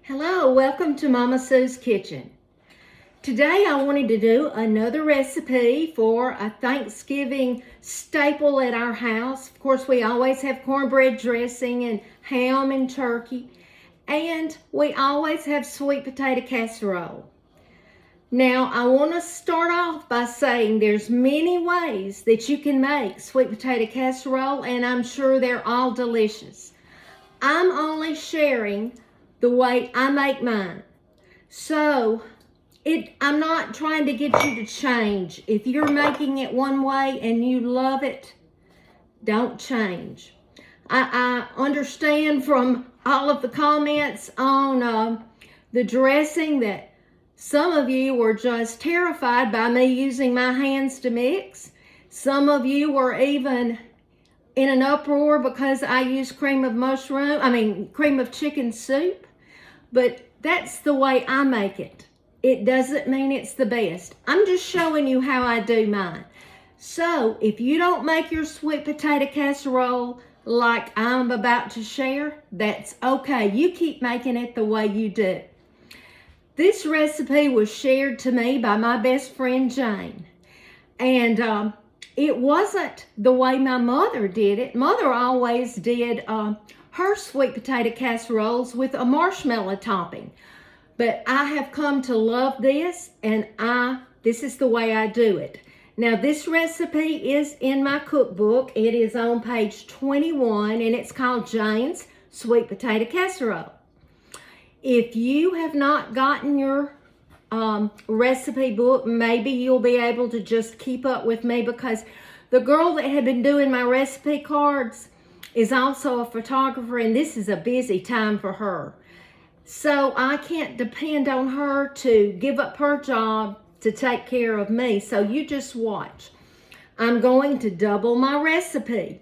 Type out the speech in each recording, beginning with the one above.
Hello, welcome to Mama Sue's Kitchen. Today I wanted to do another recipe for a Thanksgiving staple at our house. Of course, we always have cornbread dressing and ham and turkey, and we always have sweet potato casserole. Now, I want to start off by saying there's many ways that you can make sweet potato casserole, and I'm sure they're all delicious. I'm only sharing the way I make mine. So, I'm not trying to get you to change. If you're making it one way and you love it, don't change. I understand from all of the comments on the dressing that some of you were just terrified by me using my hands to mix. Some of you were even in an uproar because I used cream of chicken soup. But that's the way I make it. It doesn't mean it's the best. I'm just showing you how I do mine. So if you don't make your sweet potato casserole like I'm about to share, that's okay. You keep making it the way you do. This recipe was shared to me by my best friend Jane. And it wasn't the way my mother did it. Mother always did her sweet potato casseroles with a marshmallow topping. But I have come to love this, and this is the way I do it. Now, this recipe is in my cookbook. It is on page 21, and it's called Jane's Sweet Potato Casserole. If you have not gotten your recipe book, maybe you'll be able to just keep up with me, because the girl that had been doing my recipe cards is also a photographer, and this is a busy time for her. So I can't depend on her to give up her job to take care of me. So you just watch. I'm going to double my recipe.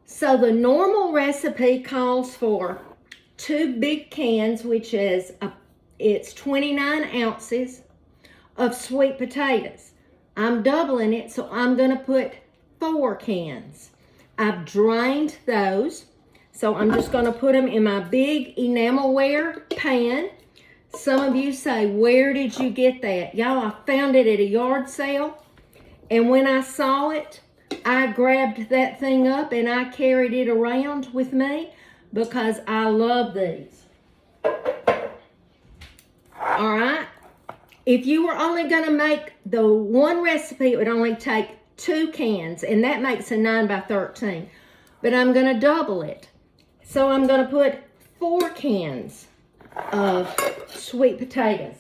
So the normal recipe calls for 2 big cans, which is it's 29 ounces of sweet potatoes. I'm doubling it, so I'm going to put 4 cans. I've drained those, so I'm just going to put them in my big enamelware pan. Some of you say, where did you get that? Y'all, I found it at a yard sale, and when I saw it, I grabbed that thing up and I carried it around with me because I love these. All right. If you were only going to make the one recipe, it would only take 2 cans, and that makes a 9 by 13. But I'm going to double it. So I'm going to put 4 cans of sweet potatoes.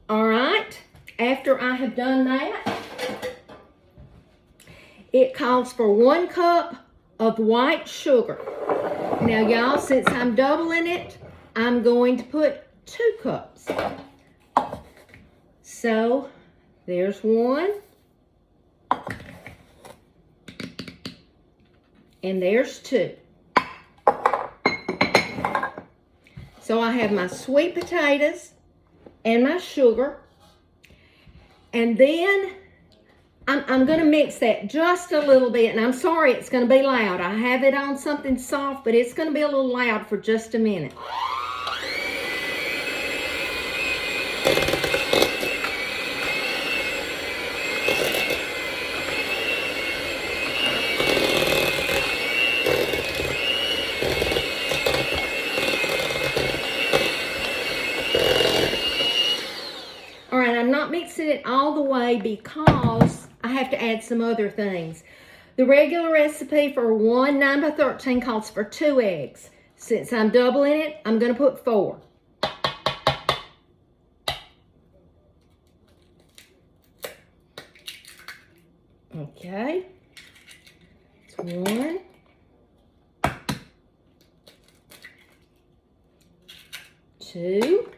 All right. After I have done that, it calls for 1 cup of white sugar. Now, y'all, since I'm doubling it, I'm going to put 2 cups. So, there's 1. And there's 2. So I have my sweet potatoes and my sugar. And then I'm going to mix that just a little bit. And I'm sorry it's going to be loud. I have it on something soft, but it's going to be a little loud for just a minute. I'm not mixing it all the way because I have to add some other things. The regular recipe for 1 9 by 13 calls for 2 eggs. Since I'm doubling it, I'm going to put 4. Okay. It's 1. 2.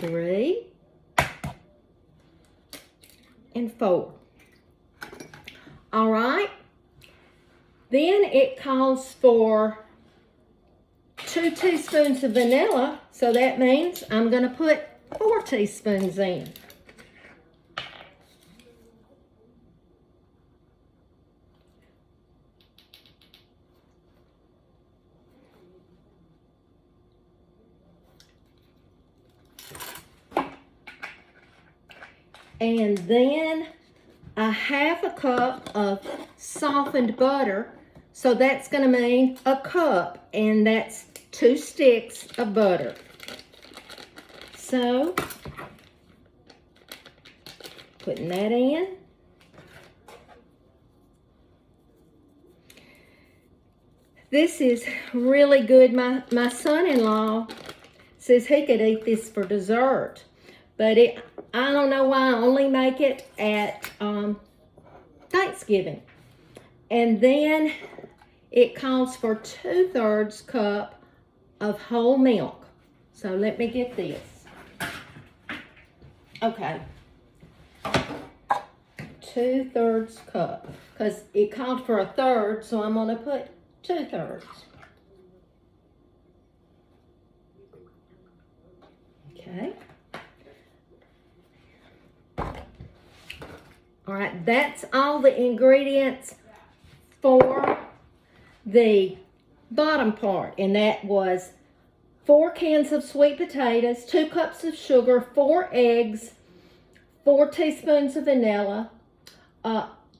3 and 4. All right. Then it calls for 2 teaspoons of vanilla, so that means I'm going to put 4 teaspoons in. And then a half a cup of softened butter. So that's going to mean a cup, and that's 2 sticks of butter. So, putting that in. This is really good. My son-in-law says he could eat this for dessert, but I don't know why I only make it at Thanksgiving. And then it calls for 2/3 cup of whole milk. So let me get this. Okay. 2/3 cup, because it called for 1/3, so I'm going to put 2/3. Okay. All right, that's all the ingredients for the bottom part, and that was 4 cans of sweet potatoes, 2 cups of sugar, 4 eggs, 4 teaspoons of vanilla,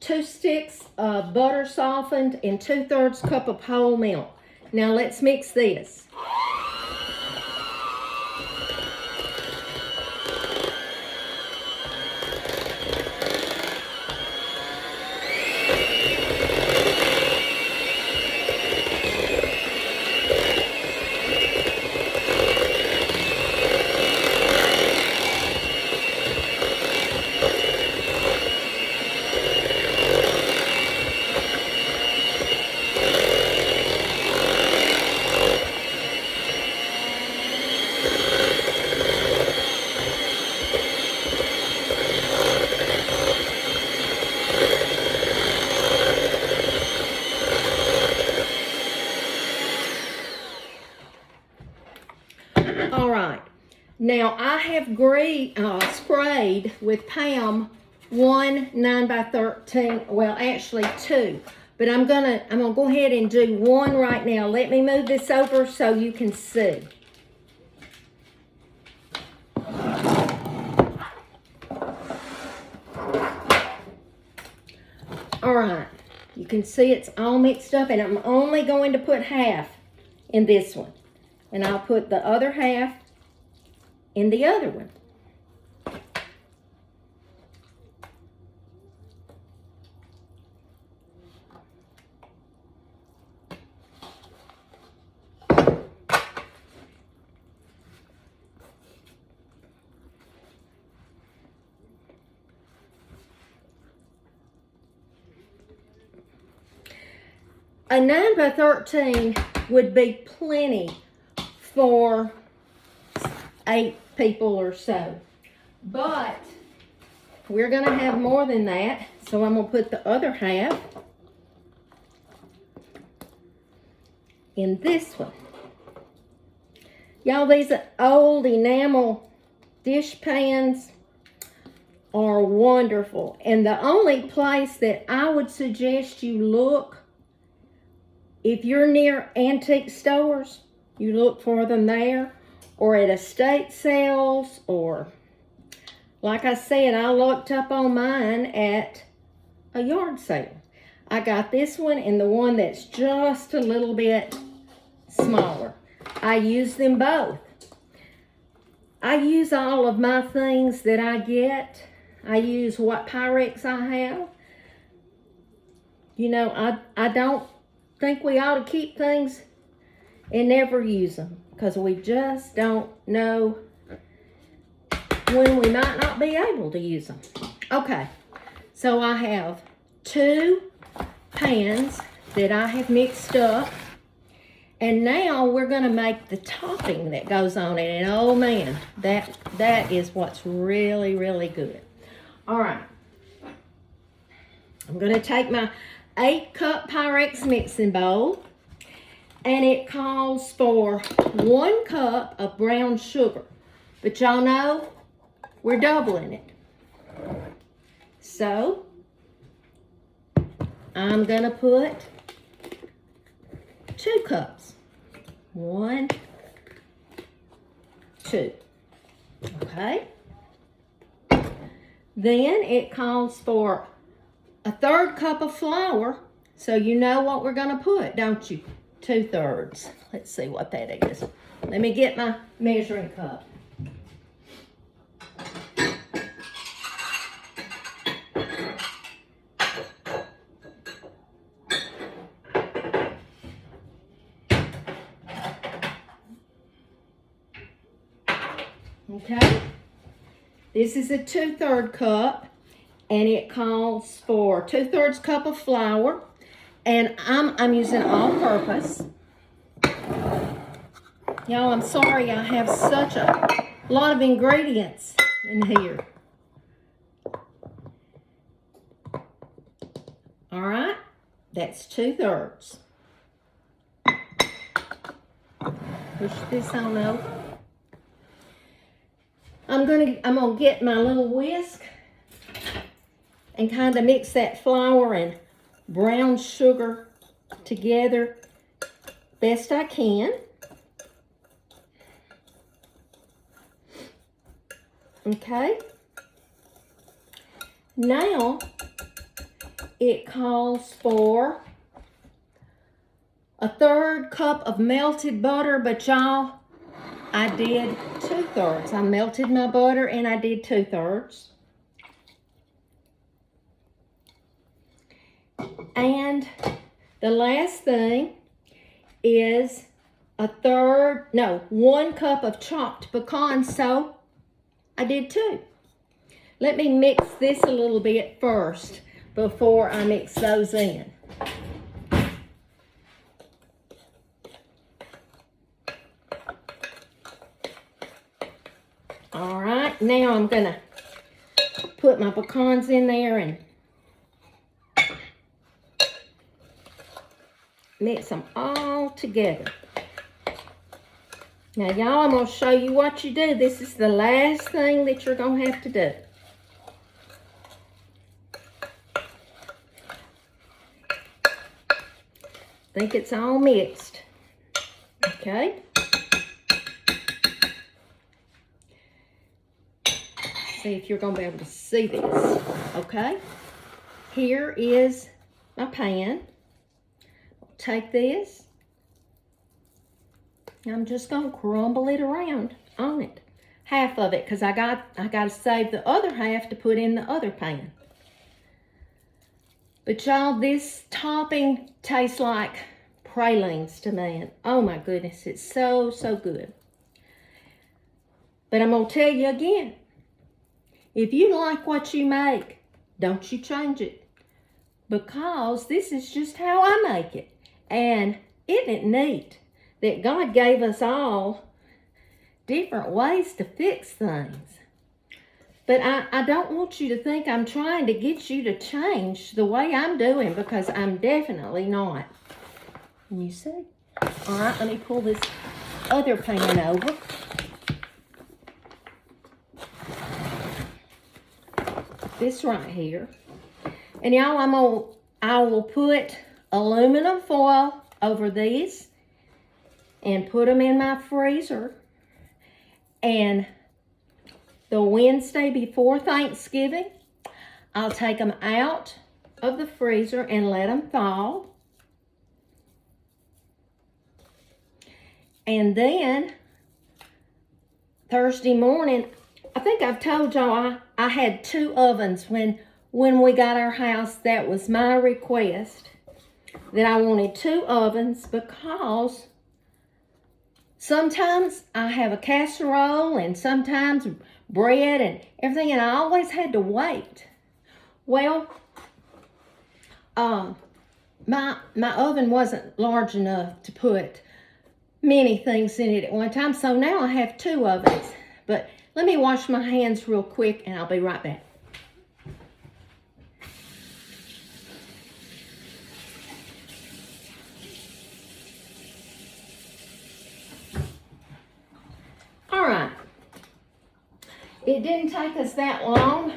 2 sticks of butter softened, and 2/3 cup of whole milk. Now let's mix this. All right, now I have sprayed with Pam 1 9x13, well actually 2, but I'm gonna go ahead and do 1 right now. Let me move this over so you can see. All right, you can see it's all mixed up, and I'm only going to put half in this one. And I'll put the other half in the other one. A 9x13 would be plenty for 8 people or so, but we're gonna have more than that, so I'm gonna put the other half in this one. Y'all, these old enamel dish pans are wonderful, and the only place that I would suggest you look, if you're near antique stores, you look for them there, or at estate sales, or like I said, I looked up on mine at a yard sale. I got this one and the one that's just a little bit smaller. I use them both. I use all of my things that I get. I use what Pyrex I have. You know, I don't think we ought to keep things and never use them, because we just don't know when we might not be able to use them. Okay, so I have 2 pans that I have mixed up, and now we're going to make the topping that goes on it. And oh man, that is what's really, really good. All right, I'm going to take my 8-cup Pyrex mixing bowl, and it calls for 1 cup of brown sugar. But y'all know we're doubling it. So I'm gonna put 2 cups. 1, 2. Okay. Then it calls for a 1/3 cup of flour. So you know what we're going to put, don't you? 2/3. Let's see what that is. Let me get my measuring cup. Okay, this is a 2/3 cup, and it calls for 2/3 cup of flour, and I'm using all-purpose. Y'all, I'm sorry I have such a lot of ingredients in here. All right, that's 2/3. Push this on over. I'm gonna get my little whisk and kind of mix that flour and brown sugar together best I can. Okay. Now it calls for a 1/3 cup of melted butter, but y'all, I did 2/3. I melted my butter and I did 2/3. And the last thing is 1 cup of chopped pecans, so I did 2. Let me mix this a little bit first before I mix those in. All right, now I'm gonna put my pecans in there and mix them all together. Now, y'all, I'm gonna show you what you do. This is the last thing that you're gonna have to do. I think it's all mixed. Okay. See if you're going to be able to see this. Okay. Here is my pan. Take this. I'm just going to crumble it around on it. Half of it, because I got to save the other half to put in the other pan. But y'all, this topping tastes like pralines to me. And oh my goodness, it's so, so good. But I'm going to tell you again, if you like what you make, don't you change it. Because this is just how I make it. And isn't it neat that God gave us all different ways to fix things? But I don't want you to think I'm trying to get you to change the way I'm doing, because I'm definitely not. Can you see? All right, let me pull this other pan over. This right here. And y'all, I will put aluminum foil over these and put them in my freezer. And the Wednesday before Thanksgiving, I'll take them out of the freezer and let them thaw. And then Thursday morning, I think I've told y'all I had 2 ovens when we got our house. That was my request, that I wanted 2 ovens, because sometimes I have a casserole and sometimes bread and everything, and I always had to wait. Well, my oven wasn't large enough to put many things in it at one time, so now I have 2 ovens. But let me wash my hands real quick and I'll be right back. All right. It didn't take us that long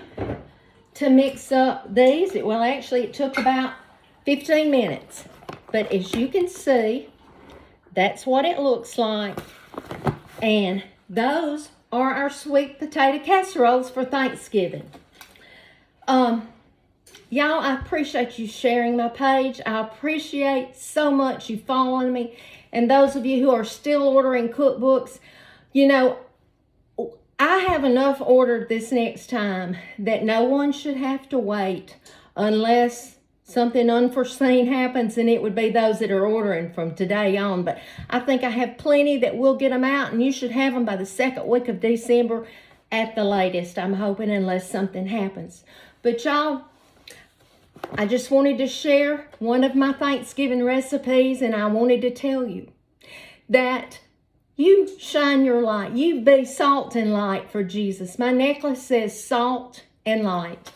to mix up these. Well, actually, it took about 15 minutes. But as you can see, that's what it looks like. And those are our sweet potato casseroles for Thanksgiving. Y'all, I appreciate you sharing my page. I appreciate so much you following me. And those of you who are still ordering cookbooks, you know, I have enough ordered this next time that no one should have to wait unless something unforeseen happens, and it would be those that are ordering from today on. But I think I have plenty that will get them out, and you should have them by the second week of December at the latest, I'm hoping, unless something happens. But y'all, I just wanted to share one of my Thanksgiving recipes, and I wanted to tell you that you shine your light. You be salt and light for Jesus. My necklace says salt and light.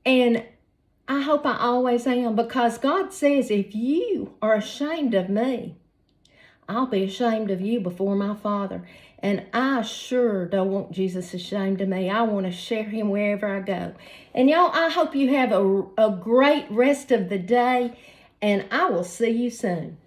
And I hope I always am, because God says if you are ashamed of me, I'll be ashamed of you before my Father. And I sure don't want Jesus ashamed of me. I want to share him wherever I go. And y'all, I hope you have a great rest of the day, and I will see you soon.